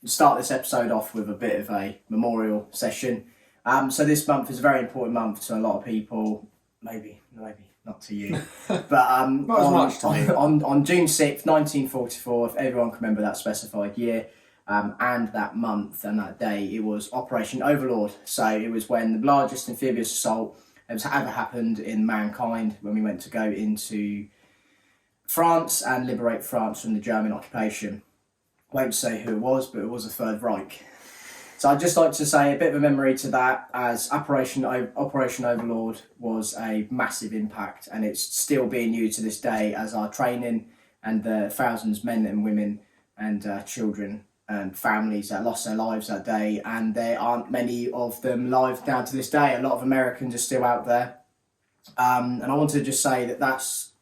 start this episode off with a bit of a memorial session. So this month is a very important month to a lot of people. Maybe not to you, but not as much to me. On June 6th, 1944, if everyone can remember that specified year, and that month and that day, it was Operation Overlord. So it was when the largest amphibious assault has ever happened in mankind, when we went to go into France and liberate France from the German occupation. I won't say who it was, but it was the Third Reich. So I'd just like to say a bit of a memory to that, as Operation Overlord was a massive impact, and it's still being used to this day as our training, and the thousands of men and women and children and families that lost their lives that day, and there aren't many of them live down to this day. A lot of Americans are still out there, and I want to just say that that's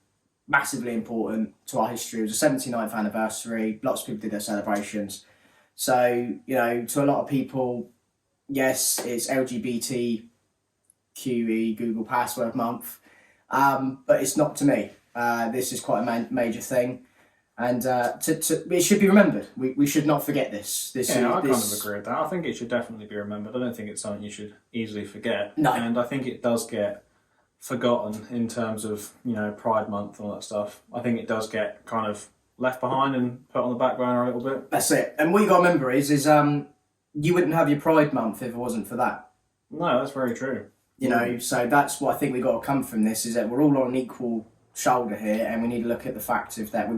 massively important to our history. It was the 79th anniversary. Lots of people did their celebrations. So, you know, to a lot of people, yes, it's LGBTQE Google Password Month, but it's not to me. This is quite a major thing, and it should be remembered. We should not forget this. I kind of agree with that. I think it should definitely be remembered. I don't think it's something you should easily forget. No. And I think it does get forgotten in terms of, you know, Pride Month and all that stuff. I think it does get kind of left behind and put on the back burner a little bit. That's it. And what you got to remember is you wouldn't have your Pride Month if it wasn't for that. No, that's very true. You know, so that's what I think we got to come from this, is that we're all on an equal shoulder here, and we need to look at the fact of that we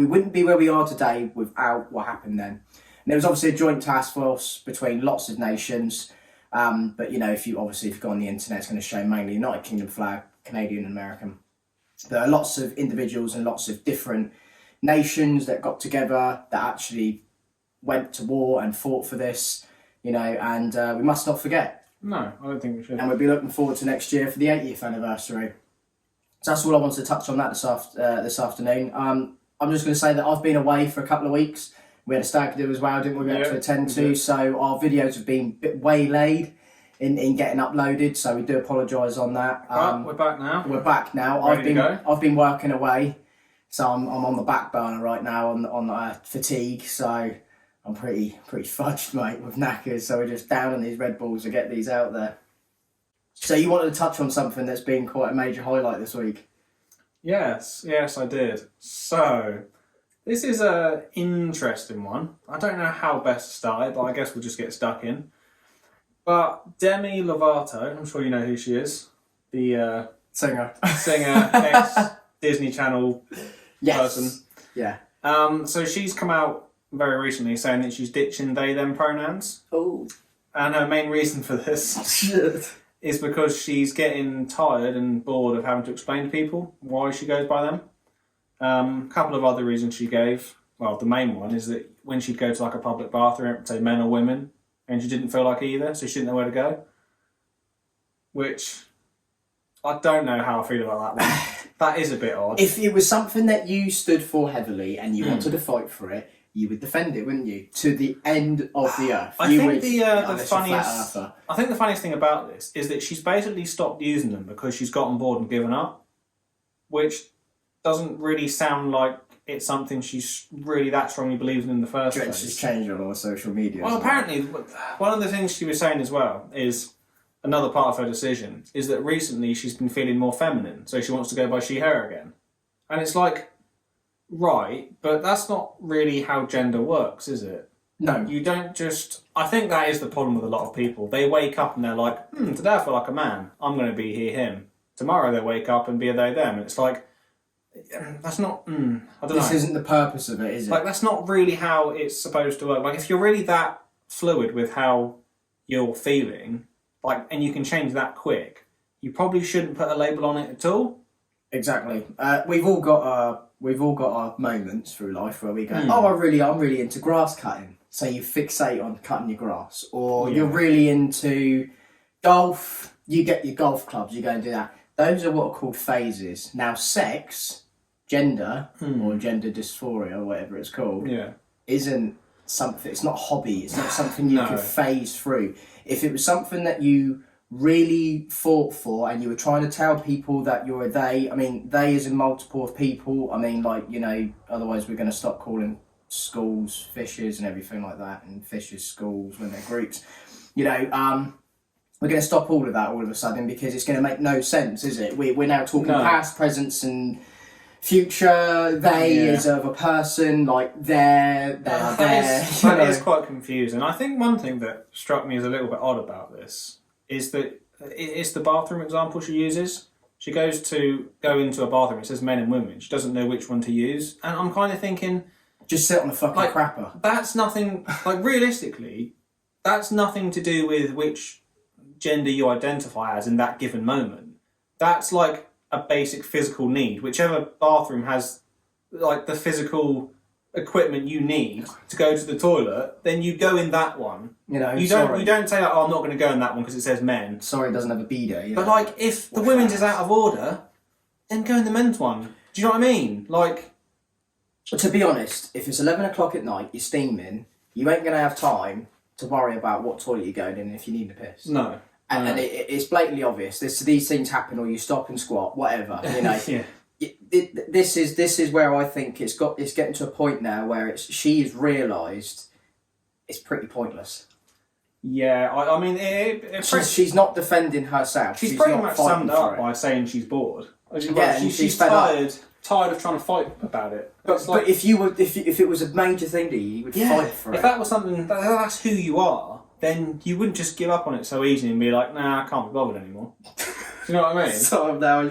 wouldn't be where we are today without what happened then. And there was obviously a joint task force between lots of nations. But you know, if you go on the internet, it's going to show mainly United Kingdom flag, Canadian and American. There are lots of individuals and lots of different nations that got together that actually went to war and fought for this, you know, and we must not forget. No, I don't think we should. And we'll be looking forward to next year for the 80th anniversary. So that's all I wanted to touch on that this afternoon. I'm just going to say that I've been away for a couple of weeks. We had a stag do as well, didn't we? We had to attend to. So our videos have been a bit waylaid in getting uploaded. So we do apologise on that. But we're back now. We're back now. I've been working away, so I'm on the back burner right now on fatigue. So I'm pretty fudged, mate, with knackers. So we're just down on these Red Bulls to get these out there. So you wanted to touch on something that's been quite a major highlight this week. Yes, I did. So this is an interesting one. I don't know how best to start it, but I guess we'll just get stuck in. But Demi Lovato, I'm sure you know who she is. The singer, ex-Disney Channel person. Yeah. So she's come out very recently saying that she's ditching they, them pronouns. Oh. And her main reason for this is because she's getting tired and bored of having to explain to people why she goes by them. A couple of other reasons she gave. Well, the main one is that when she'd go to like a public bathroom, say men or women, and she didn't feel like it either, so she didn't know where to go. Which, I don't know how I feel about that one. That is a bit odd. If it was something that you stood for heavily and you wanted to fight for it, you would defend it, wouldn't you? To the end of the earth. I think the funniest thing about this is that she's basically stopped using them because she's gotten bored and given up, which doesn't really sound like it's something she's really that strongly believes in the first place. She's changed on all social media. Well, apparently, one of the things she was saying as well is another part of her decision is that recently she's been feeling more feminine, so she wants to go by she, her again. And it's like, right, but that's not really how gender works, is it? No. You don't just... I think that is the problem with a lot of people. They wake up and they're like, today I feel like a man. I'm going to be he, him. Tomorrow they wake up and be a they, them. And it's like, that's not... I don't know. This isn't the purpose of it, is it? Like, that's not really how it's supposed to work. Like, if you're really that fluid with how you're feeling, like, and you can change that quick, you probably shouldn't put a label on it at all. Exactly. We've all got our moments through life where we go, I'm really into grass cutting. So you fixate on cutting your grass, or you're really into golf. You get your golf clubs. You go and do that. Those are what are called phases. Now, sex, gender, or gender dysphoria, or whatever it's called, isn't something. It's not a hobby. It's not something you could phase through. If it was something that you really fought for and you were trying to tell people that you're a they, I mean, they is in multiple of people. I mean, like, you know, otherwise we're going to stop calling schools, fishers and everything like that, and fishers' schools when they're groups. You know, we're going to stop all of that all of a sudden because it's going to make no sense, is it? We're now talking past, presence and future. They is of a person, like they are there. That is quite confusing. I think one thing that struck me as a little bit odd about this is that it's the bathroom example she uses. She goes to go into a bathroom, it says men and women. She doesn't know which one to use. And I'm kind of thinking... Just sit on a fucking crapper. That's nothing... Like, realistically, that's nothing to do with which gender you identify as in that given moment. That's like a basic physical need. Whichever bathroom has, like, the physical equipment you need to go to the toilet, then you go in that one. You know, you don't say, like, oh, I'm not going to go in that one because it says men. Sorry, it doesn't have a bidet. But like, if the women's is out of order, then go in the men's one. Do you know what I mean? Like, to be honest, if it's 11 o'clock at night, you're steaming, you ain't going to have time to worry about what toilet you're going in if you need a piss. No. And it's blatantly obvious. These things happen, or you stop and squat, whatever. You know. Yeah. This is where I think it's getting to a point now where she's realised it's pretty pointless. Yeah, I mean, she's not defending herself. She's pretty much summed up by saying she's bored. She's tired of trying to fight about it. But if it was a major thing to you, you would fight for it. If that was something that's who you are, then you wouldn't just give up on it so easily and be like, nah, I can't be bothered anymore. Do you know what I mean? Sort of now,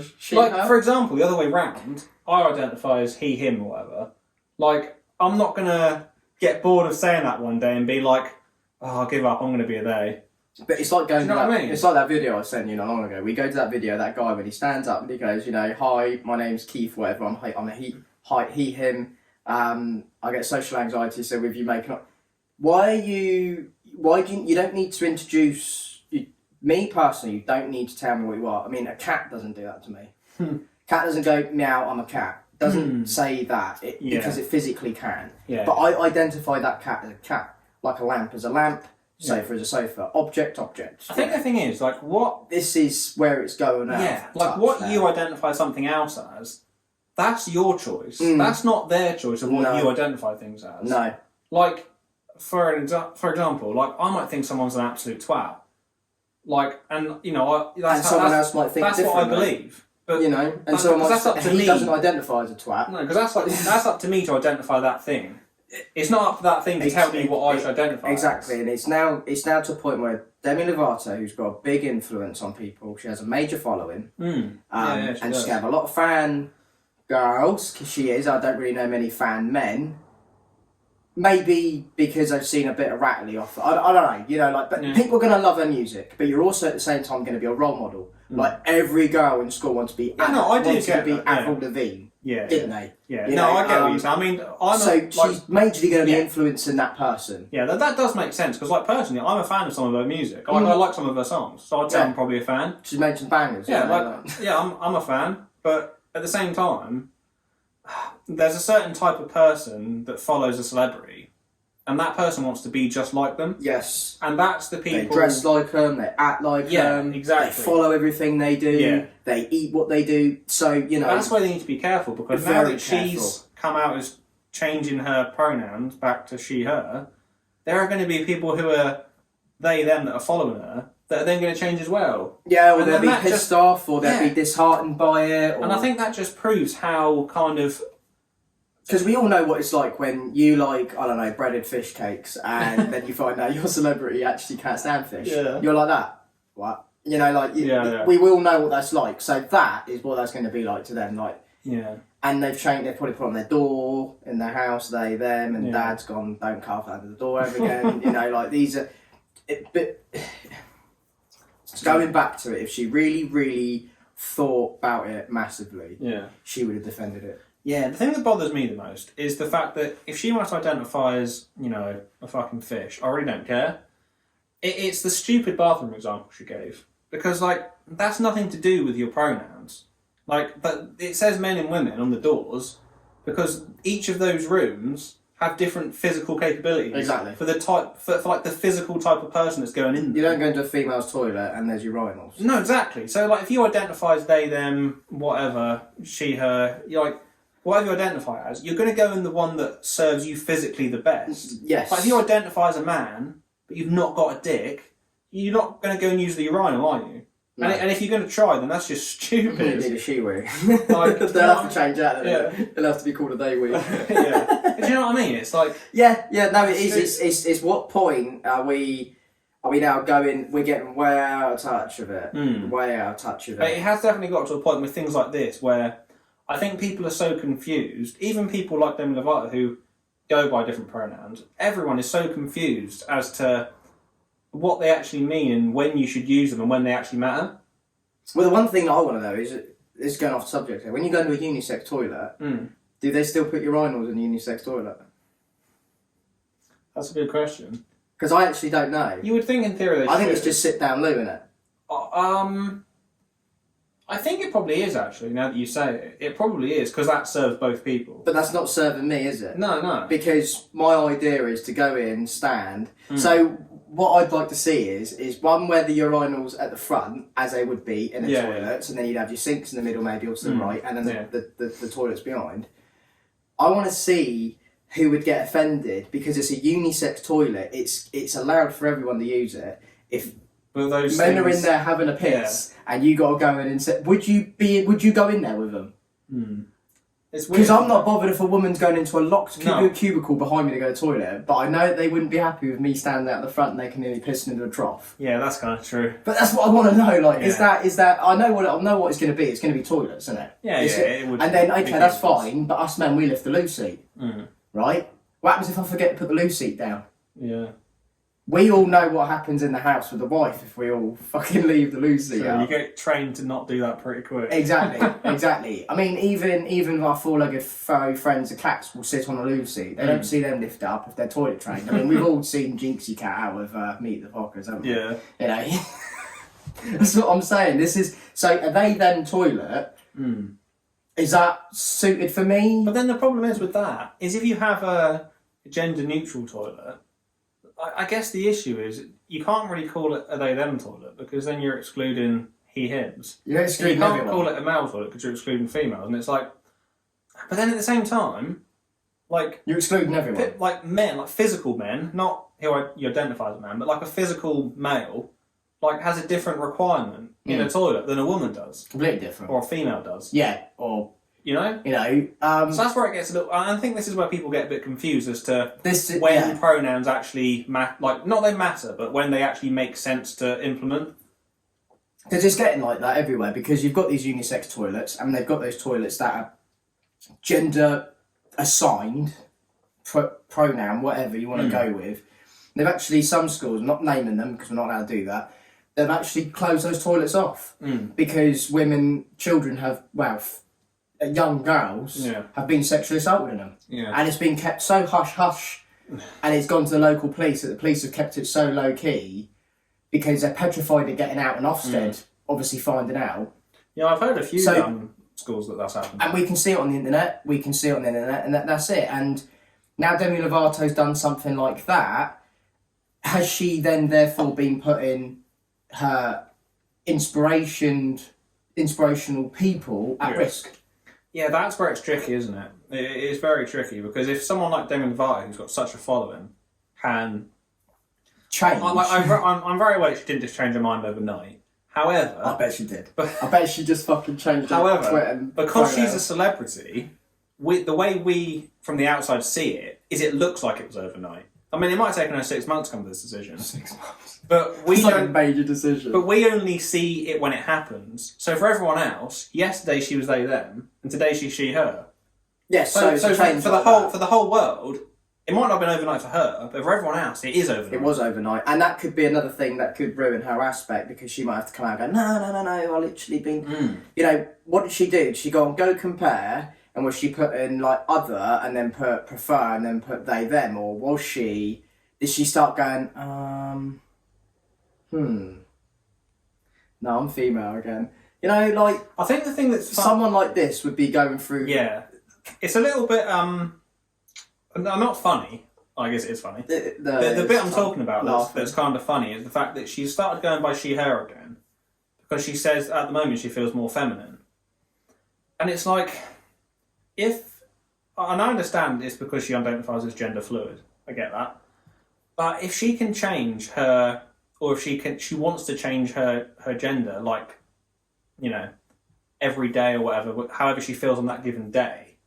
for example, the other way round, I identify as he, him, or whatever. Like, I'm not gonna get bored of saying that one day and be like, oh, I'll give up, I'm gonna be a they. But it's like going. Do you know what I mean? It's like that video I sent you not long ago. We go to that video, that guy when he stands up and he goes, you know, hi, my name's Keith, whatever. I'm a he, him. I get social anxiety, so with you making up, why do you don't need to introduce. Me personally, you don't need to tell me what you are. I mean, a cat doesn't do that to me. Cat doesn't go, meow, I'm a cat. Doesn't say that because it physically can. Yeah. But I identify that cat as a cat, like a lamp as a lamp, sofa as a sofa, object. I think the thing is, like, what... This is where it's going now. Yeah, like what you identify something else as, that's your choice. That's not their choice of what you identify things as. No. Like, for example, like, I might think someone's an absolute twat. Like, and you know, someone else might think that's what I believe. But you know, and someone might say he doesn't identify as a twat. No, because that's up to me to identify that thing. It's not up to that thing to tell me what I should identify. Exactly, and it's now to a point where Demi Lovato, who's got a big influence on people, she has a major following, and she can have a lot of fan girls because she is. I don't really know many fan men. Maybe because I've seen a bit of Rattly off. I don't know, you know, like, but people are going to love her music, but you're also at the same time going to be a role model. Like, every girl in school wants to be Avril Lavigne, didn't they? Yeah, you no, know, I get what you're saying. I mean, she's majorly going to be influencing that person. Yeah, that does make sense, because, like, personally, I'm a fan of some of her music. I like some of her songs, so I'd say I'm probably a fan. She's mentioned bangers. Yeah, I'm a fan, but at the same time, there's a certain type of person that follows a celebrity, and that person wants to be just like them. Yes. And that's the people... They dress like them, they act like them. Exactly. They follow everything they do. Yeah. They eat what they do. So, you know... That's why they need to be careful, because now that she's come out as changing her pronouns back to she, her, there are going to be people who are they, them that are following her that are then going to change as well. Yeah, or they'll be pissed off, or they'll be disheartened by it. And I think that just proves how kind of... Because we all know what it's like when you like, I don't know, breaded fish cakes, and then you find out your celebrity actually can't stand fish. Yeah. You're like that. What? You know, like, we will know what that's like. So that is what that's going to be like to them. Like, yeah. And they've probably put on their door in their house, they, them, and dad's gone, don't carve under the door ever again. You know, like, these are... But going back to it, if she really, really thought about it massively, she would have defended it. Yeah, the thing that bothers me the most is the fact that if she wants to identify as, you know, a fucking fish, I really don't care. It's the stupid bathroom example she gave. Because, like, that's nothing to do with your pronouns. Like, but it says men and women on the doors because each of those rooms have different physical capabilities. Exactly. For the type, for like the physical type of person that's going in there. You don't go into a female's toilet and there's urinals. No, exactly. So, like, if you identify as they, them, whatever, she, her, you're like, whatever you identify as, you're going to go in the one that serves you physically the best. Yes. But if you identify as a man, but you've not got a dick, you're not going to go and use the urinal, are you? No. And if you're going to try, then that's just stupid. Need a she-wee. Like, They'll have to change that. Yeah. They'll have to be called a they-wee. Yeah. Do you know what I mean? It's like... Yeah, no, it is. It's what point are we now going, we're getting way out of touch of it. Way out of touch of it. It has definitely got to a point with things like this where I think people are so confused, even people like Demi Lovato who go by different pronouns, everyone is so confused as to what they actually mean and when you should use them and when they actually matter. Well, the one thing I want to know is going off subject here. When you go into a unisex toilet, do they still put urinals in a unisex toilet? That's a good question. Because I actually don't know. You would think in theory they should. I think it's just sit down loo, innit? I think it probably is actually, now that you say it. It probably is, because that serves both people. But that's not serving me, is it? No. Because my idea is to go in, stand. So what I'd like to see is one where the urinals at the front, as they would be in the toilets, and then you'd have your sinks in the middle maybe or to the right, and then the toilets behind. I want to see who would get offended, because it's a unisex toilet. It's allowed for everyone to use it. If men are in there having a piss, and you got to go in and say, would you go in there with them? Because I'm not bothered if a woman's going into a locked cubicle behind me to go to the toilet, but I know that they wouldn't be happy with me standing out the front and they can nearly piss into a trough. Yeah, that's kind of true. But that's what I want to know. Like, is that? I know what it's going to be. It's going to be toilets, isn't it? Yeah, it would. And then that's fine. But us men, we lift the loo seat, right? What happens if I forget to put the loo seat down? Yeah. We all know what happens in the house with the wife if we all fucking leave the loo seat out. You get trained to not do that pretty quick. Exactly. I mean, even our four-legged furry friends, the cats, will sit on a loo seat. They don't see them lift up if they're toilet trained. I mean, we've all seen Jinxie Cat out with Meet the Fockers, haven't we? Yeah. You know, that's what I'm saying. So are they then toilet? Is that suited for me? But then the problem is with that, is if you have a gender-neutral toilet, I guess the issue is you can't really call it a they-them toilet, because then you're excluding he-hims. You're excluding you can't everyone. call it a male toilet because you're excluding females, and it's like... But then at the same time, like... You're excluding everyone. Like men, like physical men, not who you identify as a man, but like a physical male, like has a different requirement in a toilet than a woman does. Completely different. Or a female does. Yeah, or... You know? So that's where it gets a little... I think this is where people get a bit confused as to when pronouns actually... Like, not they matter, but when they actually make sense to implement. Because it's getting like that everywhere, because you've got these unisex toilets, and they've got those toilets that are gender assigned, pronoun, whatever you want to go with. They've actually, some schools, not naming them because we're not allowed to do that, they've actually closed those toilets off because children have, young girls have been sexually assaulted in them. Yeah. And it's been kept so hush-hush, and it's gone to the local police that the police have kept it so low-key because they're petrified of getting out in Ofsted, obviously finding out. Yeah, I've heard a few schools that's happened. And we can see it on the internet, and that's it. And now Demi Lovato's done something like that. Has she then therefore been putting her inspirational people at risk? Yeah, that's where it's tricky, isn't it? It is very tricky, because if someone like Demi Lovato, who's got such a following, can change. I'm very aware she didn't just change her mind overnight. However... I bet she did. I bet she just fucking changed her. However, because she's a celebrity, the way we, from the outside, see it, is it looks like it was overnight. I mean, it might have taken her 6 months to come to this decision. 6 months. But we it's like a major decision. But we only see it when it happens. So for everyone else, yesterday she was they them, and today she's she her. Yes. So for the whole world, it might not have been overnight for her, but for everyone else, it is overnight. It was overnight, and that could be another thing that could ruin her aspect, because she might have to come out and go, no, I literally been. You know, what did she do? Did she go compare? And was she put in like other, and then put prefer, and then put they them, or did she start going, no, I'm female again. You know, like, I think the thing that's someone like this would be going through. Yeah, it's a little bit not funny. I guess it is funny. The bit I'm talking about that's kind of funny is the fact that she started going by she her again, because she says at the moment she feels more feminine, and it's like, if and I understand it's because she identifies as gender fluid. I get that. But if she can change her, or if she wants to change her gender, like, you know, every day or whatever, however she feels on that given day,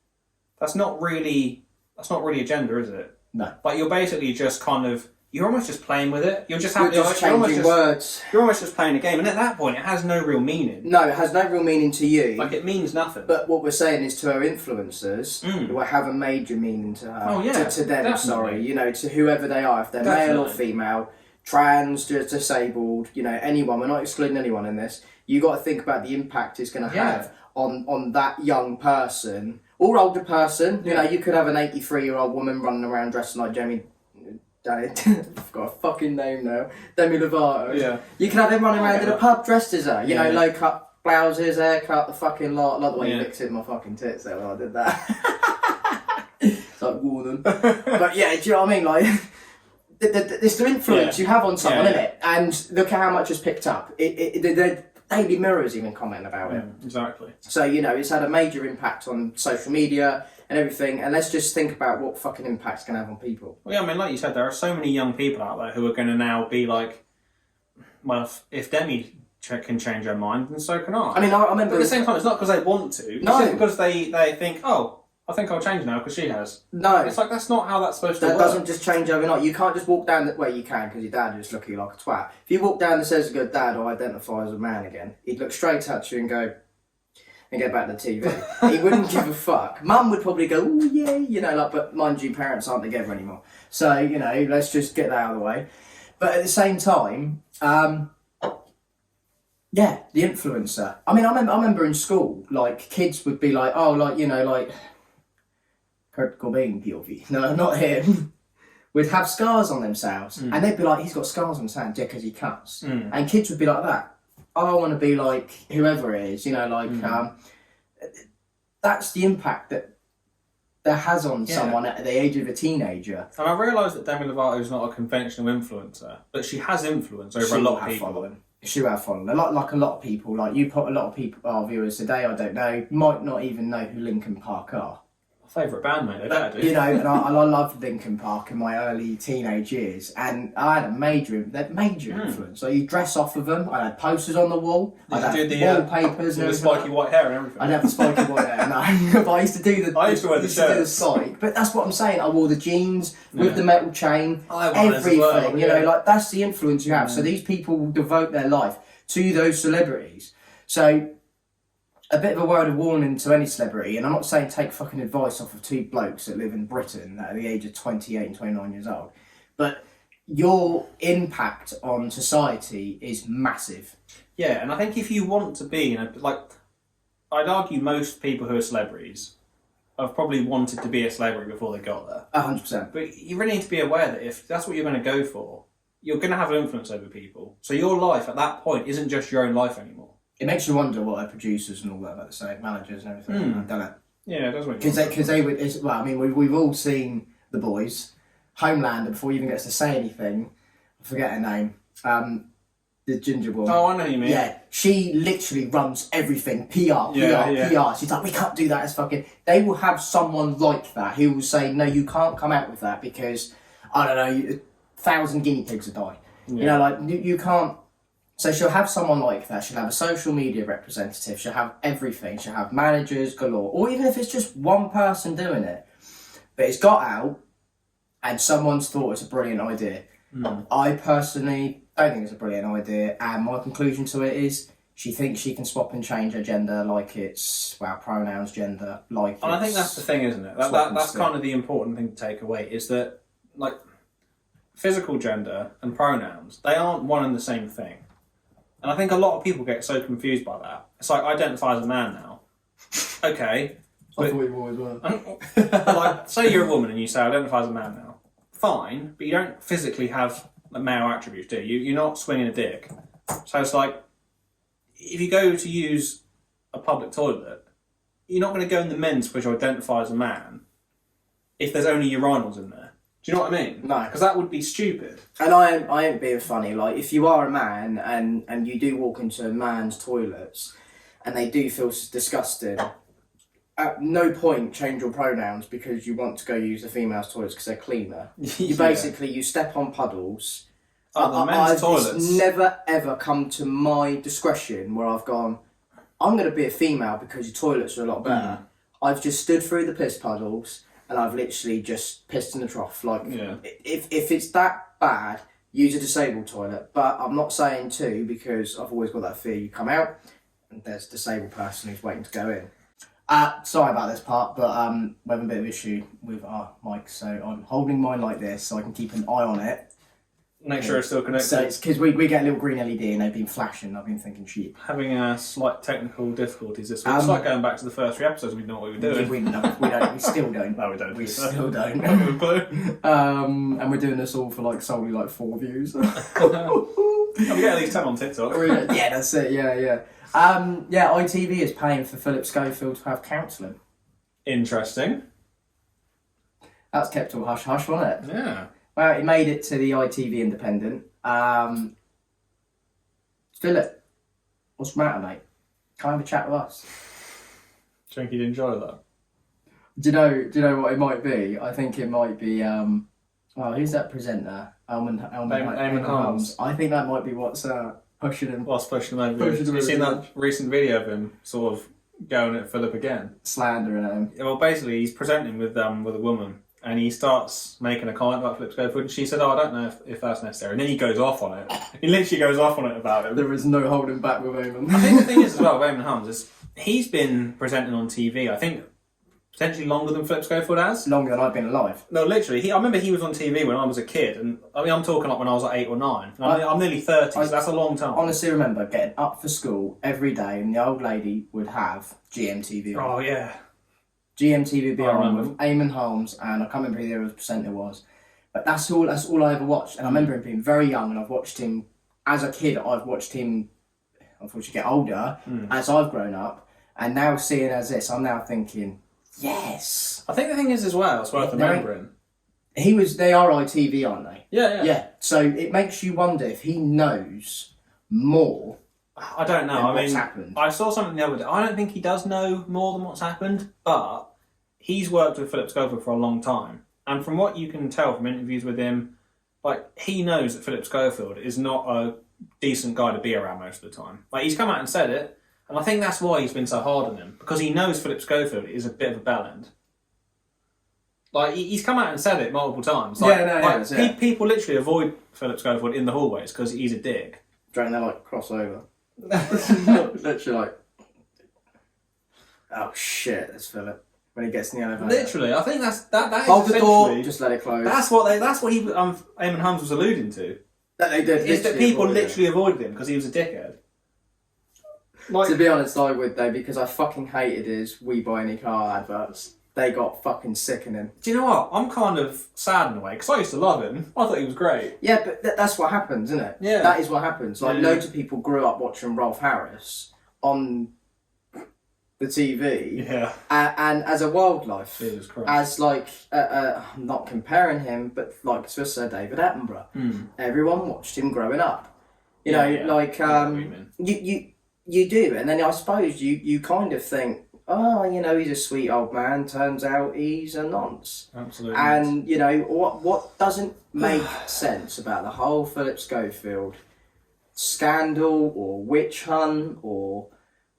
that's not really a gender, is it? No. Like, you're basically just kind of, you're almost just playing with it. You're just changing words. You're almost just playing a game, and at that point, it has no real meaning. No, it has no real meaning to you. Like, it means nothing. But what we're saying is to her influencers, it will have a major meaning to her. Oh, yeah, to them, definitely. sorry. You know, to whoever they are, if they're male or female, trans, disabled, you know, anyone. We're not excluding anyone in this. You got to think about the impact it's going to have on that young person or older person. You know, you could have an 83-year-old woman running around dressing like I've got a fucking name now. Demi Lovato. Yeah. You can have him running around in a pub dressed as her. You know, low cut blouses, haircut, the fucking lot. Like the way you licked in my fucking tits there when I did that. It's like Warden. But yeah, do you know what I mean? Like, it's the influence you have on someone, isn't it? And look at how much it's picked up. The Daily Mirror's even comment about it. Exactly. So, you know, it's had a major impact on social media and everything, and let's just think about what fucking impact it's going to have on people. Well, yeah, I mean, like you said, there are so many young people out there who are going to now be like, well, if Demi can change her mind, then so can I. I mean, I remember... But at the same time, it's not because they want to. No. It's just because they think, oh, I think I'll change now because she has. No. It's like, that's not how that's supposed to work. That doesn't just change overnight. You can't just walk down... Well, you can, because your dad will just look at you like a twat. If you walk down and says, "Good dad," or identify as a man again, he'd look straight at you and go... and get back to the TV. He wouldn't give a fuck. Mum would probably go, "Oh yeah," you know, like, but mind you, parents aren't together anymore. So, you know, let's just get that out of the way. But at the same time, yeah, the influencer. I mean, I remember in school, like, kids would be like, oh, like, you know, like, Kurt Cobain POV. No, not him. Would have scars on themselves. And they'd be like, he's got scars on his hand, yeah, because he cuts. And kids would be like that. I want to be like whoever it is, you know, like, that's the impact that has on someone at the age of a teenager. And I realise that Demi Lovato is not a conventional influencer, but she has influence over a lot of people. Following. She will have following. A lot of people, like, you put a lot of people, our viewers today, I don't know, might not even know who Linkin Park are. My favourite band, mate, they better do. You know, and I loved Linkin Park in my early teenage years, and I had a major influence. So you dress off of them. I had posters on the wall. I had wallpapers and the spiky white hair and everything. I'd have the spiky white hair, no. But I used to do the... I used to wear the shirts. spike. But that's what I'm saying. I wore the jeans with the metal chain, everything. Well, you know, like, that's the influence you have. So these people will devote their life to those celebrities. So... a bit of a word of warning to any celebrity, and I'm not saying take fucking advice off of two blokes that live in Britain at the age of 28 and 29 years old, but your impact on society is massive. Yeah, and I think if you want to be, you know, like, I'd argue most people who are celebrities have probably wanted to be a celebrity before they got there. 100%. But you really need to be aware that if that's what you're going to go for, you're going to have an influence over people. So your life at that point isn't just your own life anymore. It makes you wonder what our producers and all that, like, say, managers and everything, don't it? Yeah, it does make Because they would, well, I mean, we've all seen The Boys, Homelander, before he even gets to say anything, I forget her name, the ginger woman. Oh, I know you mean. Yeah, she literally runs everything, PR. She's like, we can't do that as fucking... They will have someone like that who will say, no, you can't come out with that because, I don't know, 1,000 guinea pigs will die. Yeah. You know, like, you can't... So she'll have someone like that. She'll have a social media representative. She'll have everything. She'll have managers galore. Or even if it's just one person doing it. But it's got out and someone's thought it's a brilliant idea. I personally don't think it's a brilliant idea. And my conclusion to it is she thinks she can swap and change her gender like it's, well, pronouns, gender, like and I think that's the thing, isn't it? That's kind of the important thing to take away is that, like, physical gender and pronouns, they aren't one and the same thing. And I think a lot of people get so confused by that. It's like, I identify as a man now. Okay. I thought you always were. Like, say you're a woman and you say, I identify as a man now. Fine, but you don't physically have male attributes, do you? You're not swinging a dick. So it's like, if you go to use a public toilet, you're not going to go in the men's because you identify as a man if there's only urinals in there. Do you know what I mean? No. Because that would be stupid. And I ain't being funny. Like, if you are a man and you do walk into a man's toilets and they do feel disgusted, at no point change your pronouns because you want to go use the females' toilets because they're cleaner. You Yeah. basically, you step on puddles. Oh, the men's toilets. It's never ever come to my discretion where I've gone, I'm going to be a female because your toilets are a lot better. I've just stood through the piss puddles and I've literally just pissed in the trough. Like, if it's that bad, use a disabled toilet. But I'm not saying to, because I've always got that fear you come out and there's a disabled person who's waiting to go in. Sorry about this part, but we're having a bit of issue with our mic, so I'm holding mine like this so I can keep an eye on it. Make sure it's still connected. So it's because we get a little green LED and they've been flashing. I've been thinking, shit. Having slight technical difficulties this week. It's like going back to the first 3 episodes. We know what we were doing. We don't. We still don't. No, we don't. We still don't. And we're doing this all for like solely like 4 views. We get at least 10 on TikTok. Yeah, that's it. Yeah. ITV is paying for Philip Schofield to have counselling. Interesting. That's kept all hush hush, wasn't it? Yeah. Well, it made it to the ITV Independent. Philip, what's the matter, mate? Can't have a chat with us. Do you think he'd enjoy that? Do you know what it might be? I think it might be. Who's that presenter? Eamon Holmes. I think that might be what's pushing him. What's pushing him over? Have you seen that recent video of him sort of going at Philip again? Slandering at him. Well, basically, he's presenting with a woman. And he starts making a comment about Philip Schofield, and she said, I don't know if that's necessary. And then he goes off on it. He literally goes off on it about it. There is no holding back with Eamon. I think the thing is as well with Eamon Holmes is he's been presenting on TV, I think, potentially longer than Philip Schofield has. Longer than I've been alive. No, literally. I remember he was on TV when I was a kid, and I mean, I'm talking like when I was like 8 or 9. I'm nearly 30, so that's a long time. Honestly remember getting up for school every day, and the old lady would have GMTV on. Oh, yeah. GMTV would be on with Eamon Holmes, and I can't remember who the other presenter was. But that's all I ever watched. And I remember him being very young, and I've watched him as a kid. I've watched him, unfortunately, get older as I've grown up. And now seeing as this, I'm now thinking, yes. I think the thing is as well, it's worth remembering. They are ITV, aren't they? Yeah. So it makes you wonder if he knows more. I don't know. What's happened. I saw something the other day. I don't think he does know more than what's happened, but he's worked with Philip Schofield for a long time. And from what you can tell from interviews with him, like, he knows that Philip Schofield is not a decent guy to be around most of the time. Like, he's come out and said it, and I think that's why he's been so hard on him, because he knows Philip Schofield is a bit of a bellend. Like, he's come out and said it multiple times. Like, people literally avoid Philip Schofield in the hallways because he's a dick. Don't they, like, cross over? Literally like, oh shit, that's Philip when he gets in the elevator. Literally, I think that is hold the door, just let it close. That's what he Eamon Holmes was alluding to. That they did. Is that people literally avoided him because he was a dickhead. Like, to be honest, I would though, because I fucking hated his "We Buy Any Car" adverts. They got fucking sickening. Do you know what? I'm kind of sad in a way because I used to love him. I thought he was great. Yeah, but that's what happens, isn't it? Yeah. That is what happens. Like, loads of people grew up watching Rolf Harris on the TV. Yeah. And as a wildlife. Jesus Christ. As, like, I'm not comparing him, but like Sir David Attenborough. Everyone watched him growing up. You know, you do. And then I suppose you kind of think, oh, you know, he's a sweet old man. Turns out he's a nonce. Absolutely. And, you know, what doesn't make sense about the whole Philip Schofield scandal or witch hunt or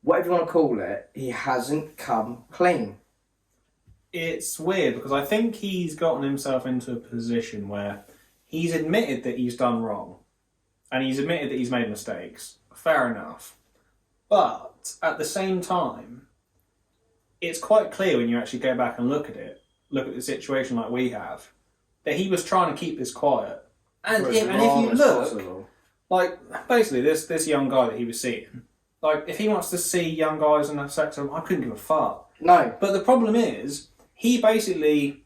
whatever you want to call it, he hasn't come clean. It's weird because I think he's gotten himself into a position where he's admitted that he's done wrong and he's admitted that he's made mistakes. Fair enough. But at the same time, it's quite clear when you actually go back and look at the situation like we have, that he was trying to keep this quiet. And if you look, like, basically this young guy that he was seeing, like, if he wants to see young guys and have sex with them, I couldn't give a fuck. No. But the problem is, he basically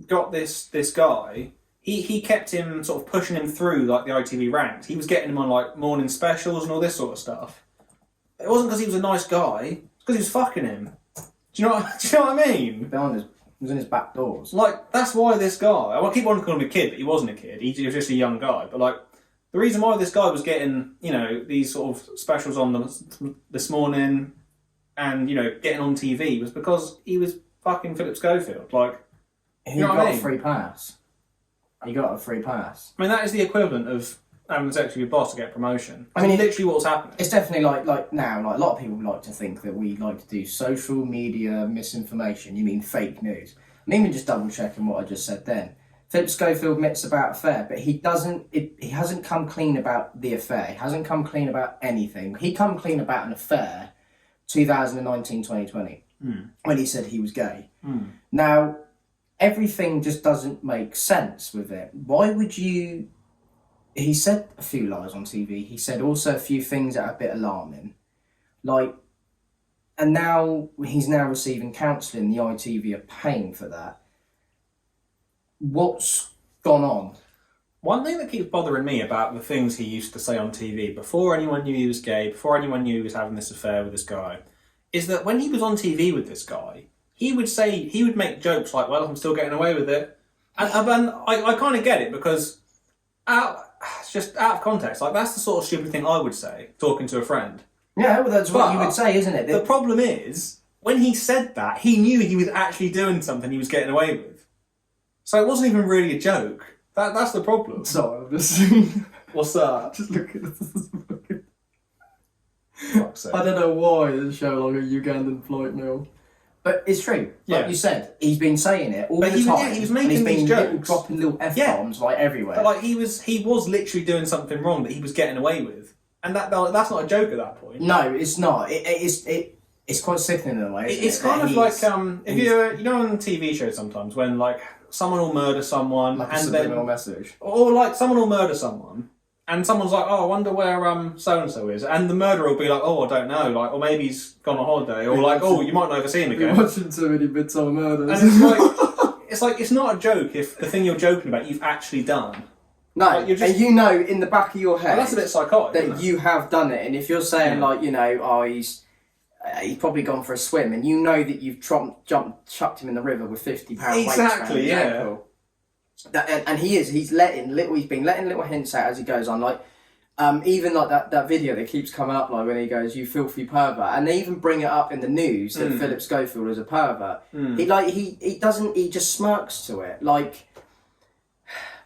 got this guy, he kept him sort of pushing him through, like, the ITV ranks. He was getting him on, like, morning specials and all this sort of stuff. It wasn't because he was a nice guy, it's because he was fucking him. Do you know what I mean? He was in his back doors. Like, that's why this guy... I keep wanting to call him a kid, but he wasn't a kid. He was just a young guy. But, like, the reason why this guy was getting, you know, these sort of specials on This Morning, and, you know, getting on TV was because he was fucking Philip Schofield. Like, He you know what got I a mean? free pass. He got a free pass. I mean, that is the equivalent of having sex with your boss to get promotion. I mean, literally what's happening. It's definitely like now, like a lot of people like to think that we like to do social media misinformation. You mean fake news? I'm even just double checking what I just said then. Philip Schofield admits about affair, but he hasn't come clean about the affair. He hasn't come clean about anything. He come clean about an affair 2019-2020 when he said he was gay. Now, everything just doesn't make sense with it. Why would you... He said a few lies on TV. He said also a few things that are a bit alarming. Like, and now he's now receiving counselling. The ITV are paying for that. What's gone on? One thing that keeps bothering me about the things he used to say on TV before anyone knew he was gay, before anyone knew he was having this affair with this guy, is that when he was on TV with this guy, he would make jokes like, well, I'm still getting away with it. And I kind of get it because it's just out of context. Like, that's the sort of stupid thing I would say, talking to a friend. Yeah, well, that's what you would say, isn't it? The problem is, when he said that, he knew he was actually doing something he was getting away with. So it wasn't even really a joke. That's the problem. Sorry, I'm just... What's that? just look at this. Fuck's sake. I don't know why it's show like a Ugandan flight meal. But it's true. Like you said, he's been saying it all the time. Yeah, he was making and these jokes. Dropping little F-bombs like everywhere. But like he was literally doing something wrong that he was getting away with. And that's not a joke at that point. No, it's not. It's quite sickening in a way. It's kind of like if you know on TV shows sometimes when like someone will murder someone like a and subliminal then message, or like someone will murder someone and someone's like, oh, I wonder where so and so is, and the murderer will be like, oh, I don't know, like, or maybe he's gone on holiday, or like, oh, you might not ever see him again. We're watching too many Midsommar Murders. And it's like it's not a joke if the thing you're joking about you've actually done. No, like, and you know in the back of your head that's a bit psychotic, that you have done it, and if you're saying like, you know, oh, he's probably gone for a swim, and you know that you've chucked him in the river with £50 weights. Exactly, yeah. Cool. And he's been letting little hints out as he goes on, like even like that video that keeps coming up, like when he goes, "You filthy pervert," and they even bring it up in the news that Philip Schofield is a pervert. He just smirks to it. Like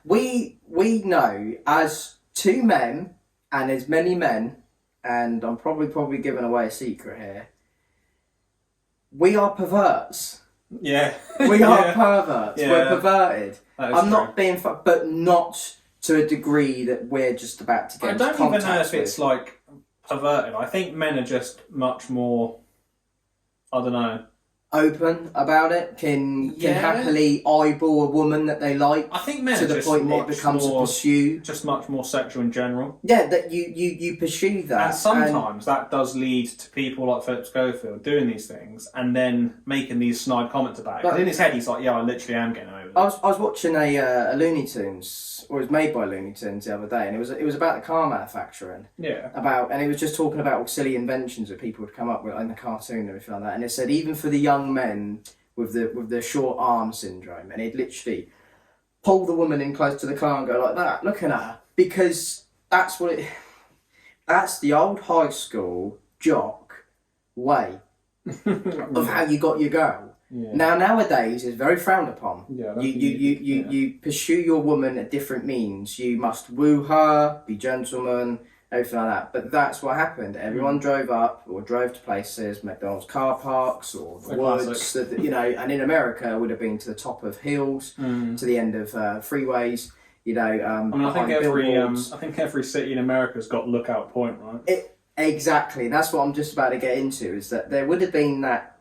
we know as two men and as many men, and I'm probably giving away a secret here. We are perverts. Yeah. We are perverts. Yeah. We're perverted. I'm not true. being but not to a degree that we're just about to get I don't into even know contact if it's with. like perverted. I think men are just much more, I don't know. Open about it, can happily eyeball a woman that they like. I think men to are the just point that much it becomes more, a pursuit. just much more sexual in general. Yeah, that you pursue that. And sometimes that does lead to people like Philip Schofield doing these things and then making these snide comments about it. Because in his head, he's like, yeah, I literally am getting away with it. I was watching a Looney Tunes, or it was made by Looney Tunes the other day, and it was about the car manufacturing. Yeah. And it was just talking about all silly inventions that people would come up with in the cartoon and everything like that. And it said even for the young men with the short arm syndrome, and he'd literally pull the woman in close to the car and go like that, looking at her, because that's the old high school jock way of how you got your girl. Yeah. Now nowadays it's very frowned upon. Yeah, you pursue your woman at different means. You must woo her, be gentleman, everything like that. But that's what happened. Everyone drove up or drove to places, McDonald's car parks or the woods, and in America it would have been to the top of hills, to the end of freeways. I think every city in America's got Lookout Point, right? Exactly. That's what I'm just about to get into. Is that there would have been that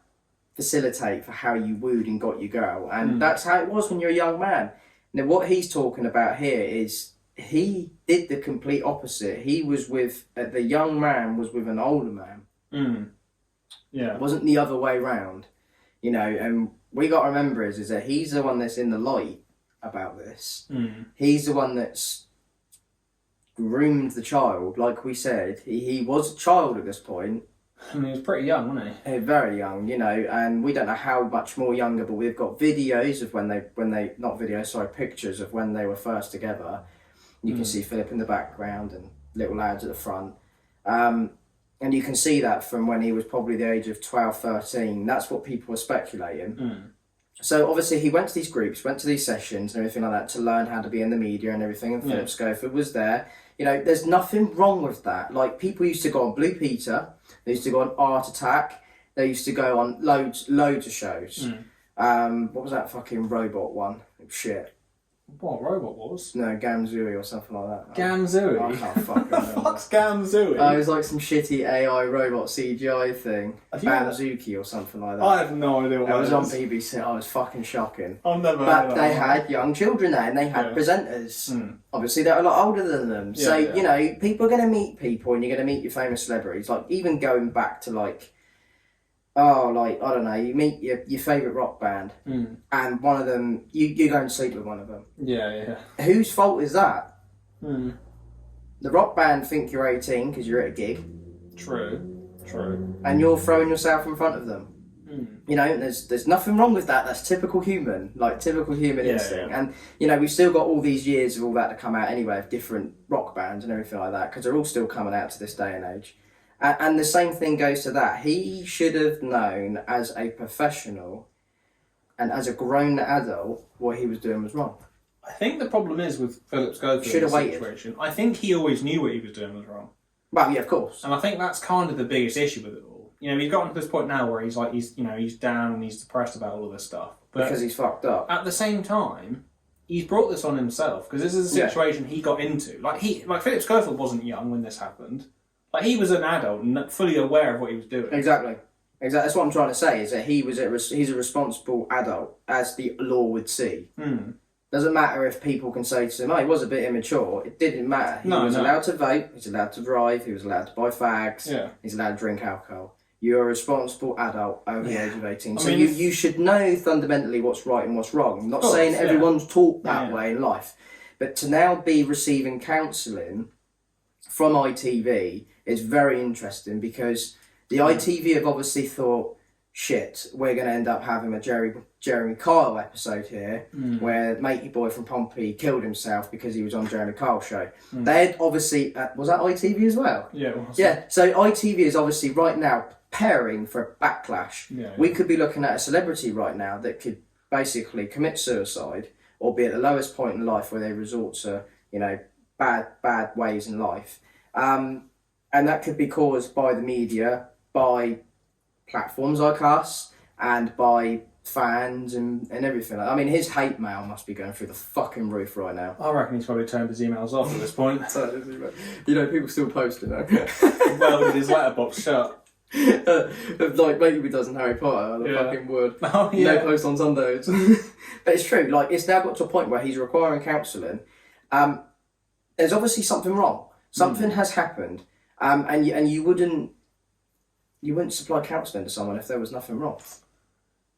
facilitate for how you wooed and got your girl, and that's how it was when you're a young man. Now what he's talking about here is he did the complete opposite. He was with the young man was with an older man. Yeah, it wasn't the other way round, and we got to remember is that he's the one that's in the light about this. He's the one that's groomed the child, like we said. He was a child at this point. I mean, he was pretty young, wasn't he? Very young, and we don't know how much more younger, but we've got videos of pictures of when they were first together. You can see Philip in the background and little lads at the front. And you can see that from when he was probably the age of 12, 13. That's what people were speculating. So obviously he went to these groups, went to these sessions and everything like that to learn how to be in the media and everything. And Philip Schofield was there. You know, there's nothing wrong with that. Like, people used to go on Blue Peter. They used to go on Art Attack. They used to go on loads of shows. What was that fucking robot one? Shit. What robot was? No, Gamzooey or something like that. Gamzooey? I can't fucking remember. What's Gamzooey? It was like some shitty AI robot CGI thing. Bamzuki or something like that. I have no idea what that was is. on BBC. I was fucking shocking. I've never heard But of they that. had young children there and they had presenters. Obviously, they're a lot older than them. So, you know, people are going to meet people and you're going to meet your famous celebrities. Like, even going back to, like, I don't know, you meet your favourite rock band and one of them, you go and sleep with one of them. Yeah. Whose fault is that? The rock band think you're 18 because you're at a gig. True. And you're throwing yourself in front of them. You know, there's nothing wrong with that. That's typical human, instinct. And, you know, we've still got all these years of all that to come out anyway, of different rock bands and everything like that, because they're all still coming out to this day and age. And the same thing goes to that. He should have known as a professional and as a grown adult what he was doing was wrong. I think the problem is with Philip Schofield Should have waited. situation. I think he always knew what he was doing was wrong. Well, yeah, of course. And I think that's kind of the biggest issue with it all. You know, he's gotten to this point now where he's down and he's depressed about all of this stuff. But because he's fucked up. At the same time, he's brought this on himself because this is a situation he got into. Like Philip Schofield wasn't young when this happened. Like, he was an adult and fully aware of what he was doing. Exactly. That's what I'm trying to say, is that he's a responsible adult, as the law would see. Doesn't matter if people can say to him, he was a bit immature. It didn't matter. He was allowed to vote, he was allowed to drive, he was allowed to buy fags, he's allowed to drink alcohol. You're a responsible adult over the age of 18. So you should know fundamentally what's right and what's wrong. I'm not saying everyone's taught that way in life. But to now be receiving counselling from ITV is very interesting, because the ITV have obviously thought, shit, we're going to end up having a Jeremy Kyle episode here where matey boy from Pompey killed himself because he was on Jeremy Kyle's show. They'd obviously... was that ITV as well? Yeah, it was. Yeah, so ITV is obviously right now preparing for a backlash. We could be looking at a celebrity right now that could basically commit suicide or be at the lowest point in life where they resort to, you know, bad ways in life. And that could be caused by the media, by platforms like us, and by fans and everything. I mean, his hate mail must be going through the fucking roof right now. I reckon he's probably turned his emails off at this point. You know, people still post it though. Welded his letterbox shut. Like maybe does in Harry Potter, the fucking wood. Oh, yeah. No post on Sundays. But it's true, like, it's now got to a point where he's requiring counselling. There's obviously something wrong. Something has happened. And you wouldn't supply counselling to someone if there was nothing wrong.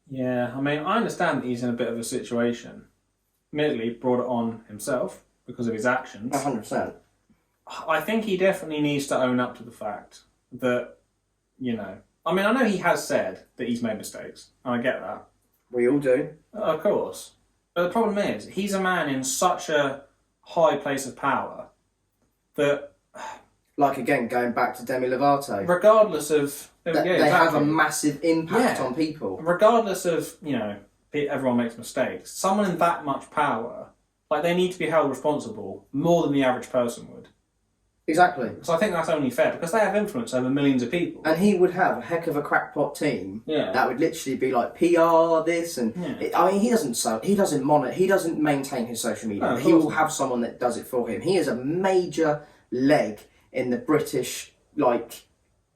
Yeah, I mean, I understand that he's in a bit of a situation. Admittedly, brought it on himself because of his actions. 100%. I think he definitely needs to own up to the fact that, you know... I mean, I know he has said that he's made mistakes, and I get that. We all do. Of course. But the problem is, he's a man in such a high place of power that... Like, again, going back to Demi Lovato. Regardless of... They have a massive impact on people. Regardless of, you know, everyone makes mistakes. Someone in that much power, like, they need to be held responsible more than the average person would. Exactly. So I think that's only fair, because they have influence over millions of people. And he would have a heck of a crackpot team that would literally be like PR this and I mean, he doesn't maintain his social media. No, he will have someone that does it for him. He is a major leg in the British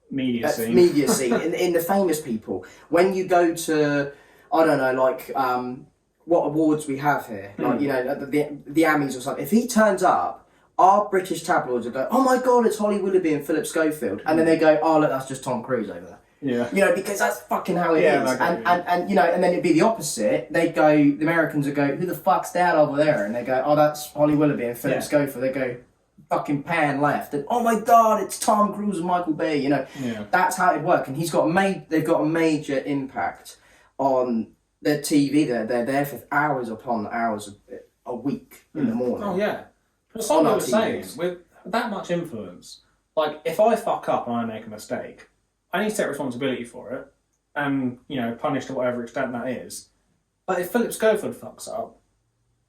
media scene in the famous people. When you go to, I don't know, what awards we have here, like, you know, the Emmys or something. If he turns up, our British tabloids will go, "Oh my God, it's Holly Willoughby and Philip Schofield," and then they go, "Oh look, that's just Tom Cruise over there." Yeah. You know, because that's fucking how it is. And you know, and then it'd be the opposite. They'd go, the Americans would go, "Who the fuck's that over there?" And they go, "Oh, that's Holly Willoughby and Philip Schofield." They go, fucking pan left, and oh my God, it's Tom Cruise and Michael Bay. You know, that's how it'd work. And they've got a major impact on their TV. They're there for hours upon hours a week in the morning. Oh yeah. But it's like I was saying, with that much influence, like, if I fuck up and I make a mistake, I need to take responsibility for it and, punish to whatever extent that is. But if Philip Schofield fucks up,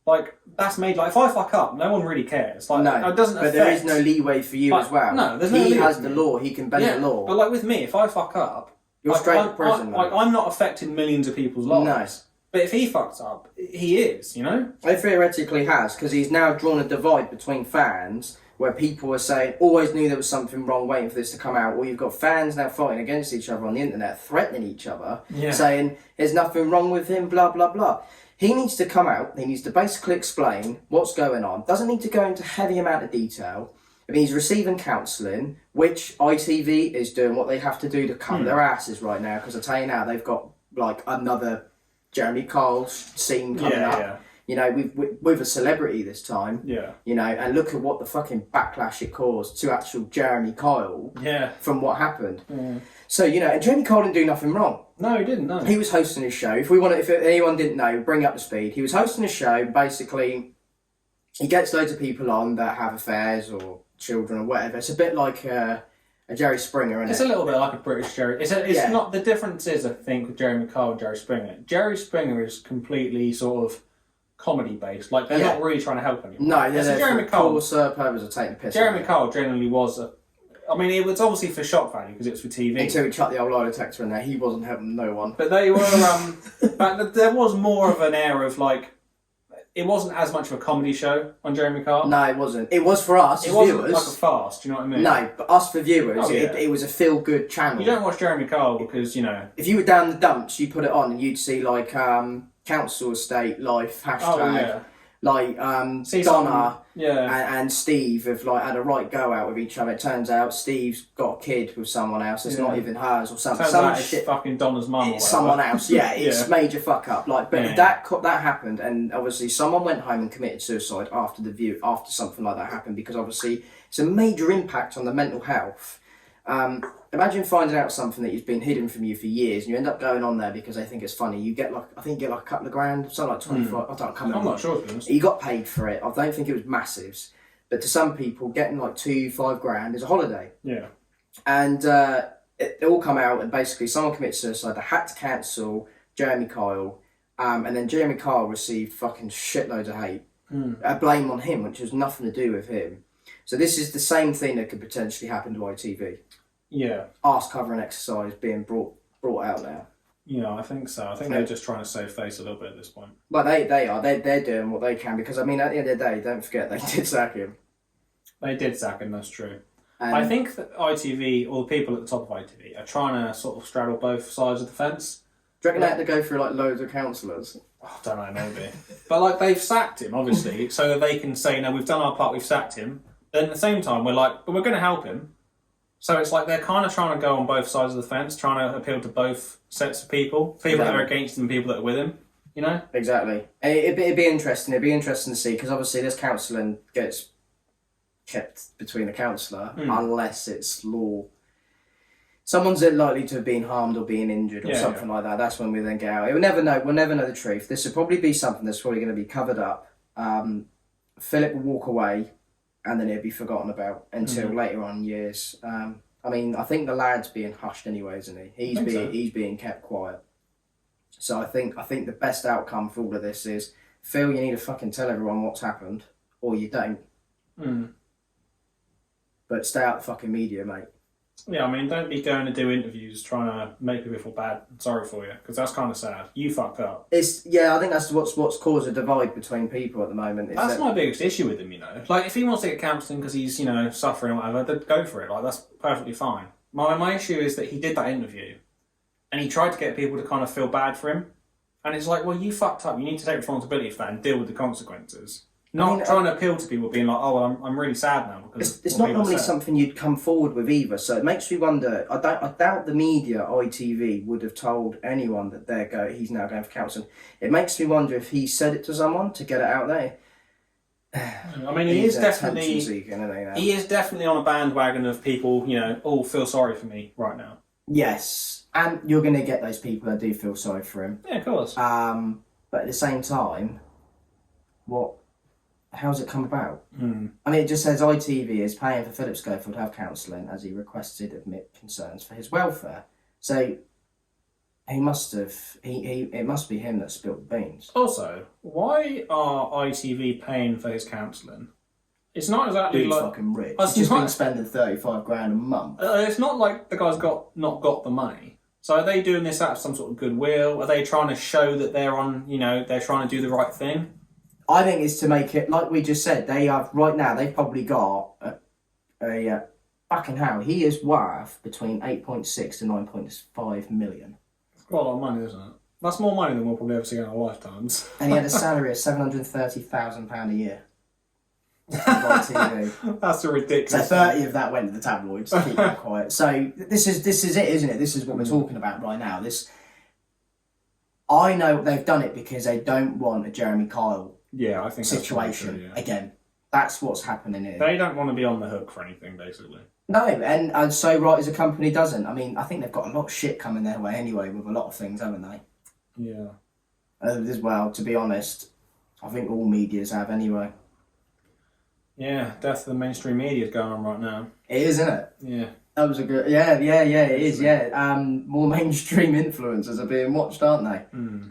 like, that's made, like, if I fuck up, no one really cares. Like, no, it doesn't but affect... there is no leeway for you like, as well. No, there's no He leeway has for the me. law, he can bend the law. But, like, with me, if I fuck up... You're like, straight to prison, though. I'm not affecting millions of people's lives. No. But if he fucks up, he is, He theoretically has, because he's now drawn a divide between fans where people are saying, always knew there was something wrong waiting for this to come out, or you've got fans now fighting against each other on the internet, threatening each other, saying, there's nothing wrong with him, blah, blah, blah. He needs to come out, he needs to basically explain what's going on, doesn't need to go into heavy amount of detail. I mean, he's receiving counselling, which ITV is doing what they have to do to cover their asses right now, because I tell you now, they've got, like, another Jeremy Kyle scene coming up. Yeah. With a celebrity this time. Yeah. And look at what the fucking backlash it caused to actual Jeremy Kyle. Yeah. From what happened. Yeah. So and Jeremy Kyle didn't do nothing wrong. No, he didn't. No. He was hosting his show. If anyone didn't know, bring up the speed. He was hosting a show. Basically, he gets loads of people on that have affairs or children or whatever. It's a bit like a Jerry Springer, isn't it? It's a little bit like a British Jerry. It's not. The difference is, I think, with Jeremy Kyle and Jerry Springer. Jerry Springer is completely sort of comedy based. Like, they're not really trying to help anyone. No, they're Jeremy Kyle. Purpose of taking the piss. Jeremy Kyle generally was a. I mean, it was obviously for shock value because it was for TV. Until we chucked the old lie detector in there, he wasn't helping no one. But they were. But there was more of an air of like. It wasn't as much of a comedy show on Jeremy Kyle. No, it wasn't. It was for us as viewers. It wasn't like a farce, do you know what I mean? No, but us for viewers, it was a feel-good channel. You don't watch Jeremy Kyle because, If you were down the dumps, you put it on and you'd see, like, council estate life, hashtag, Donna and Steve have, like, had a right go out with each other. It turns out Steve's got a kid with someone else. It's not even hers or something. Turns out it's fucking Donna's mum or someone else. Yeah, it's major fuck up. Like, but that happened, and obviously someone went home and committed suicide after something like that happened, because obviously it's a major impact on the mental health. Imagine finding out something that has been hidden from you for years, and you end up going on there because they think it's funny. You get like a couple of grand, something like 25. I'm not sure. To be honest. You got paid for it. I don't think it was massives, but to some people, getting like 2-5 grand is a holiday. Yeah. And it all come out, and basically someone committed suicide. They had to cancel Jeremy Kyle, and then Jeremy Kyle received fucking shitloads of hate, a blame on him, which has nothing to do with him. So this is the same thing that could potentially happen to ITV. Yeah. Arse covering exercise being brought out now. Yeah, I think so. I think they're just trying to save face a little bit at this point. Well, they are. They're doing what they can, because, I mean, at the end of the day, don't forget, they did sack him. They did sack him, that's true. I think that ITV, or the people at the top of ITV, are trying to sort of straddle both sides of the fence. Do you reckon they had to go through, like, loads of counsellors? Oh, I don't know, maybe. But, like, they've sacked him, obviously, so that they can say, no, we've done our part, we've sacked him. Then at the same time, we're like, but we're going to help him. So it's like they're kind of trying to go on both sides of the fence, trying to appeal to both sets of people that are against him and people that are with him, Exactly. It'd be interesting. It'd be interesting to see, because obviously this counselling gets kept between the counsellor, unless it's law. Someone's likely to have been harmed or being injured or something like that. That's when we then get out. We'll never know the truth. This will probably be something that's probably going to be covered up. Philip will walk away, and then it'll be forgotten about until later on in years. I mean, I think the lad's being hushed anyway, isn't he? He's being kept quiet. So I think the best outcome for all of this is, Phil, you need to fucking tell everyone what's happened, or you don't. But stay out the fucking media, mate. Yeah, I mean, don't be going to do interviews trying to make people feel bad and sorry for you, because that's kind of sad. You fucked up. I think that's what's caused a divide between people at the moment. That's my biggest issue with him, Like, if he wants to get counselling because he's, suffering or whatever, then go for it. Like, that's perfectly fine. My issue is that he did that interview, and he tried to get people to kind of feel bad for him. And it's like, well, you fucked up. You need to take responsibility for that and deal with the consequences. Not trying to appeal to people, being like, oh, well, I'm really sad now. Because it's not normally something you'd come forward with either, so it makes me wonder. I doubt the media, ITV, would have told anyone that he's now going for counselling. It makes me wonder if he said it to someone to get it out there. I mean, he is definitely on a bandwagon of people, all feel sorry for me right now. Yes, and you're going to get those people that do feel sorry for him. Yeah, of course. But at the same time, what how's it come about? Hmm. I mean, it just says ITV is paying for Philip Schofield to have counselling as he requested admit concerns for his welfare. So he must have. It must be him that spilt the beans. Also, why are ITV paying for his counselling? It's not exactly Dude's like fucking rich. It's He's just not- been spending 35 grand a month. it's not like the guy's not got the money. So are they doing this out of some sort of goodwill? Are they trying to show that they're on? They're trying to do the right thing. I think it's to make it like we just said. They have right now. They've probably got a fucking hell. He is worth between 8.6 to 9.5 million, It's quite a lot of money, isn't it? That's more money than we'll probably ever see in our lifetimes. and he had a salary of £730,000 a year. On TV. That's a So ridiculous. 30 of that went to the tabloids to keep them quiet. So this is it, isn't it? This is what we're talking about right now. I know they've done it because they don't want a Jeremy Kyle Yeah, I think that's situation probably true, yeah. again. That's what's happening here. They don't want to be on the hook for anything, basically. No, and so right as a company doesn't. I mean, I think they've got a lot of shit coming their way anyway with a lot of things, haven't they? Yeah. As well, to be honest, I think all medias have anyway. Yeah, death of the mainstream media is going on right now. It is, isn't it? Yeah. That was a good. Yeah, it is. Yeah, more mainstream influencers are being watched, aren't they?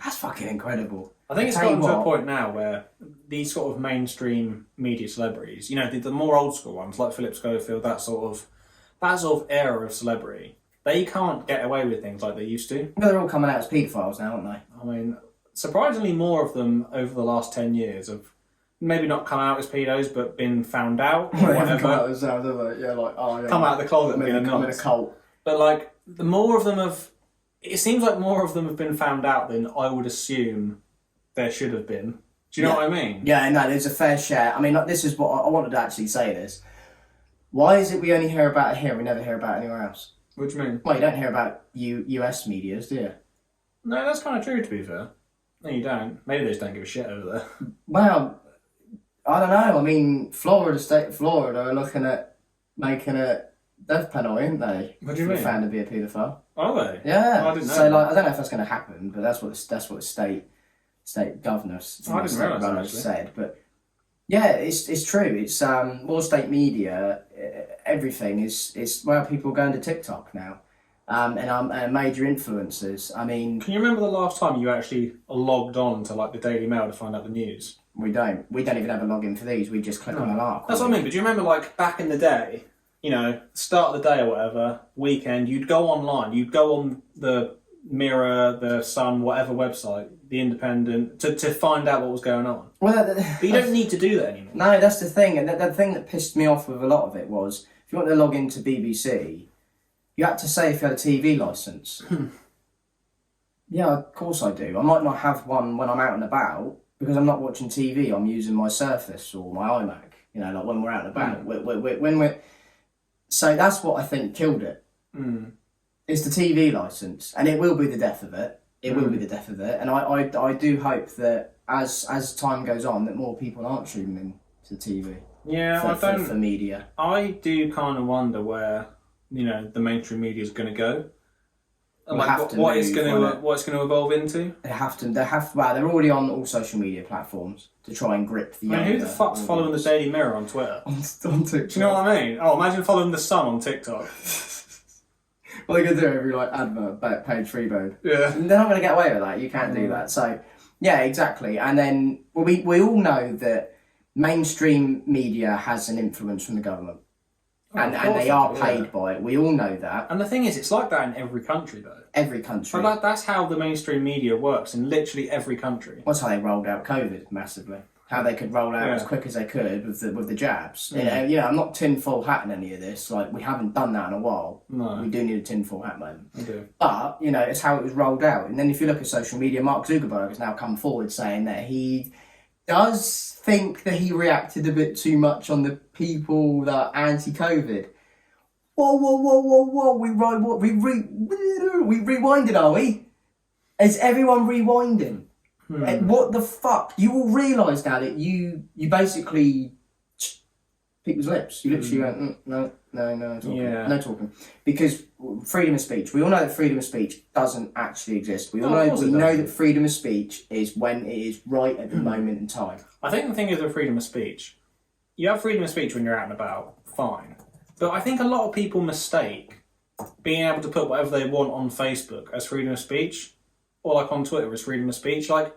That's fucking incredible. I think it's tell you gotten to a what. point now where these sort of mainstream media celebrities, the more old school ones like Philip Schofield, that sort of era of celebrity, they can't get away with things like they used to. They're all coming out as paedophiles now, aren't they? I mean, surprisingly more of them over the last 10 years have maybe not come out as pedos, but been found out. Or whatever. as well, do they? Yeah, like Come out of the closet and maybe been a come in a nut. cult. But like, the more of them have, it seems like more of them have been found out than I would assume there should have been. Do you know what I mean? Yeah, no, there's a fair share. I mean, like, this is what I wanted to actually say this. Why is it we only hear about it here and we never hear about it anywhere else? What do you mean? Well, you don't hear about US medias, do you? No, that's kind of true, to be fair. No, you don't. Maybe they just don't give a shit over there. Well, I don't know. I mean, Florida are looking at making a death penalty, aren't they? What do you For mean? a fan to be a paedophile. Are they? Yeah. Oh, I didn't know so, that. like, I don't know if that's going to happen, but that's what the state governors, I didn't realise that, runners actually. said. But yeah, it's true. It's more state media. Everything is well, people are going to TikTok now, and major influencers. I mean, Can you remember the last time you actually logged on to like the Daily Mail to find out the news? we don't even have a login for these. We just click on an article. That's what I mean. But do you remember, like, back in the day, start of the day or whatever, weekend, you'd go online, you'd go on the Mirror, the Sun, whatever website, the Independent, to find out what was going on. Well, But you don't need to do that anymore. No, that's the thing, and the thing that pissed me off with a lot of it was if you want to log into BBC, you had to say if you had a TV license. Yeah, of course I do. I might not have one when I'm out and about because I'm not watching TV. I'm using my Surface or my iMac. Like when we're out and about. When we're so that's what I think killed it. It's the TV license, and it will be the death of it. It will be the death of it, and I do hope that as time goes on, that more people aren't tuning in to TV. Yeah, for media. I do kind of wonder where the mainstream media is going to go. We'll Like have to what move, it's going to evolve into. They have to. Well, they're already on all social media platforms to try and grip the. I mean, who the fuck's following the Daily Mirror on Twitter? on TikTok? Do you know what I mean? Oh, imagine following the Sun on TikTok. Well, they're gonna do every advert, page freebird. Yeah. They're not gonna get away with that. You can't do that. So, yeah, exactly. And then we all know that mainstream media has an influence from the government, and they are paid by it. We all know that. And the thing is, it's like that in every country, though. Every country. But that's how the mainstream media works in literally every country. That's how they rolled out COVID massively. How they could roll out as quick as they could with the jabs. I'm not tinfoil hatting any of this. Like, we haven't done that in a while. No. We do need a tinfoil hat moment. I do. But it's how it was rolled out. And then if you look at social media, Mark Zuckerberg has now come forward saying that he does think that he reacted a bit too much on the people that are anti-COVID. Whoa! We rewinded, are we? Is everyone rewinding? What the fuck? You will realise now that you basically people's lips. You literally went, no talking. Yeah. No talking. Because freedom of speech, we all know that freedom of speech doesn't actually exist. We all know that freedom of speech is when it is right at the moment in time. I think the thing is with freedom of speech, you have freedom of speech when you're out and about, fine. But I think a lot of people mistake being able to put whatever they want on Facebook as freedom of speech, or like on Twitter as freedom of speech. Like,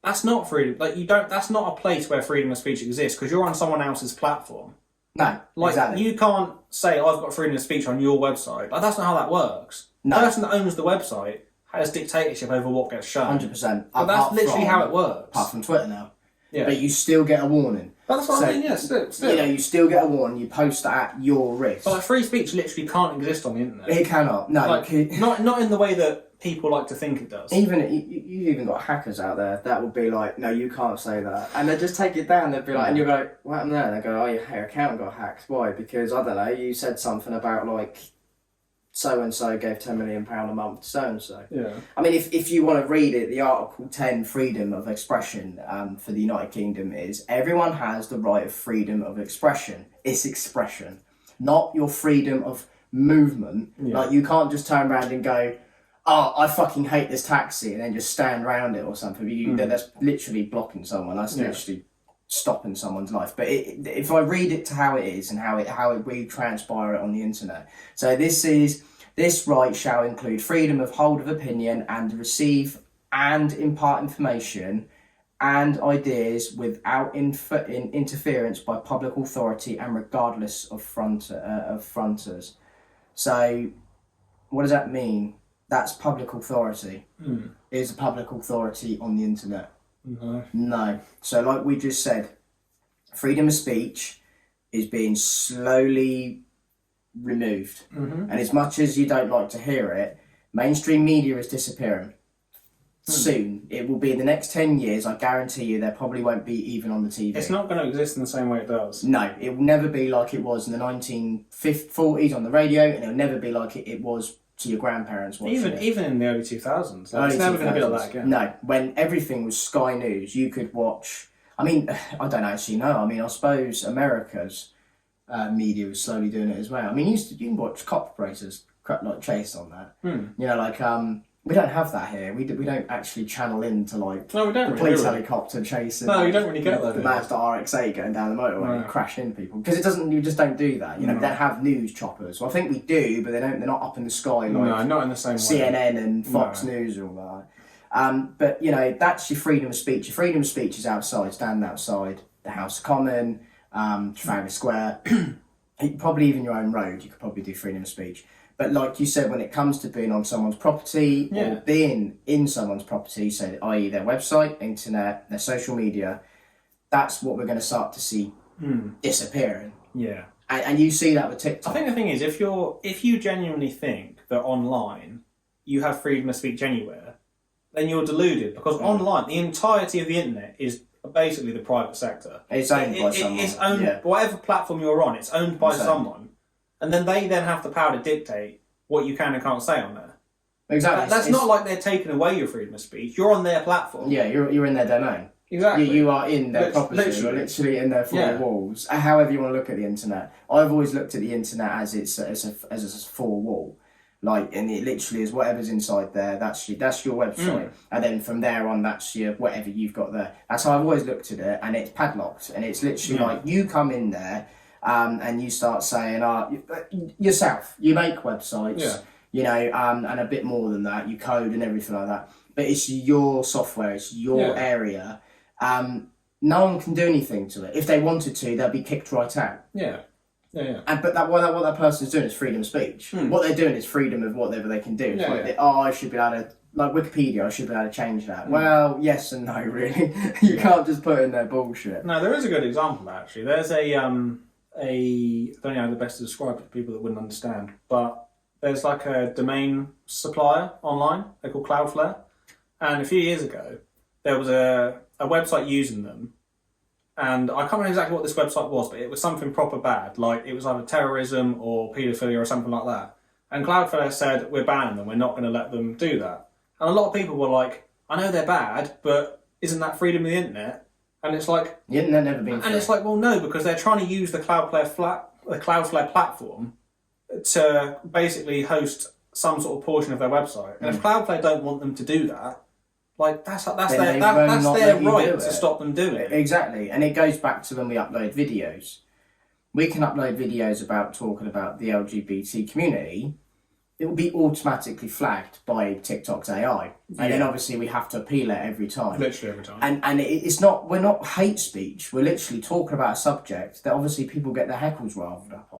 that's not freedom. Like, that's not a place where freedom of speech exists, because you're on someone else's platform. No, like, exactly. You can't say, I've got freedom of speech on your website. Like, that's not how that works. No. The person that owns the website has dictatorship over what gets shown. 100%. But that's literally how it works. Apart from Twitter now. Yeah. But you still get a warning. But that's what I mean, yeah, still. You know, you still get a warning, you post that at your risk. But like, free speech literally can't exist on the internet. It cannot. No. Like, not in the way that people like to think it does. You've even got hackers out there that would be like, no, you can't say that. And they just take it down. They'd be like, and you'll go, what happened there? And they go, oh, your account got hacked. Why? Because, I don't know, you said something about like, so-and-so gave £10 million a month to so-and-so. Yeah. I mean, if you want to read it, the Article 10 freedom of expression for the United Kingdom is everyone has the right of freedom of expression. It's expression, not your freedom of movement. Yeah. Like, you can't just turn around and go, oh, I fucking hate this taxi, and then just stand around it or something. That's literally blocking someone. That's literally stopping someone's life. But if I read it to how it is and how we transpire it on the internet. So this right shall include freedom of hold of opinion and receive and impart information and ideas without interference by public authority and regardless of fronters. So what does that mean? That's public authority. Is a public authority on the internet? No. So like we just said, freedom of speech is being slowly removed. And as much as you don't like to hear it, mainstream media is disappearing. Soon. It will be in the next 10 years, I guarantee you, there probably won't be even on the TV. It's not going to exist in the same way it does. No, it will never be like it was in the 1940s on the radio, and it'll never be like it was to your grandparents watching even in the early 2000s. Like, it's never going to be like that again. No, when everything was Sky News, you could watch... I mean, I don't actually know. I mean, I suppose America's media was slowly doing it as well. I mean, you can watch cop races like chase on that. You know, like... we don't have that here. We don't actually channel into like no, we don't the really, police helicopter chasing. No, you don't really get that. The Mazda RX-8 going down the motorway and crashing into people because it doesn't. You just don't do that. You know, we don't have news choppers. Well, I think we do, but they don't. They're not up in the sky like no, not in the same CNN way. and Fox News and all that. But you know, that's your freedom of speech. Your freedom of speech is outside, standing outside the House of Commons, Trafalgar Square, probably even your own road. You could probably do freedom of speech. But like you said, when it comes to being on someone's property or being in someone's property, so i.e. their website, internet, their social media, that's what we're going to start to see disappearing. Yeah. And you see that with TikTok. I think the thing is, if you genuinely think that online you have freedom of speech anywhere, then you're deluded, because online, the entirety of the internet is basically the private sector. It's owned by someone. It's owned, whatever platform you're on, it's owned by someone. And then they have the power to dictate what you can and can't say on there. Exactly. That's not like they're taking away your freedom of speech. You're on their platform. Yeah, you're in their domain. Exactly. You are in their property. You're literally in their four walls. However you want to look at the internet. I've always looked at the internet as a four wall. Like, and it literally is whatever's inside there. That's your website, and then from there on, that's your whatever you've got there. That's how I've always looked at it, and it's padlocked, and it's literally like you come in there. And you start saying, yourself, you make websites, you know, and a bit more than that, you code and everything like that. But it's your software, it's your area. No one can do anything to it. If they wanted to, they'll be kicked right out. Yeah. But what that person's doing is freedom of speech. What they're doing is freedom of whatever they can do. I should be able to, like Wikipedia, I should be able to change that. Well, yes and no, really. You can't just put in their bullshit. No, there is a good example, actually. There's I don't know how the best to describe it to people that wouldn't understand, but there's like a domain supplier online. They're called Cloudflare. And a few years ago, there was a website using them. And I can't remember exactly what this website was, but it was something proper bad. Like, it was either terrorism or paedophilia or something like that. And Cloudflare said, we're banning them. We're not going to let them do that. And a lot of people were like, I know they're bad, but isn't that freedom of the internet? And it's like, yeah, they've never been. And it's like, well, no, because they're trying to use the Cloudflare platform to basically host some sort of portion of their website. And if Cloudflare don't want them to do that, like that's their right to stop them doing it. Exactly, and it goes back to when we upload videos. We can upload videos about talking about the LGBT community. It will be automatically flagged by TikTok's AI, and then obviously we have to appeal it every time. Literally every time. And it's not, we're not hate speech. We're literally talking about a subject that obviously people get their heckles riled up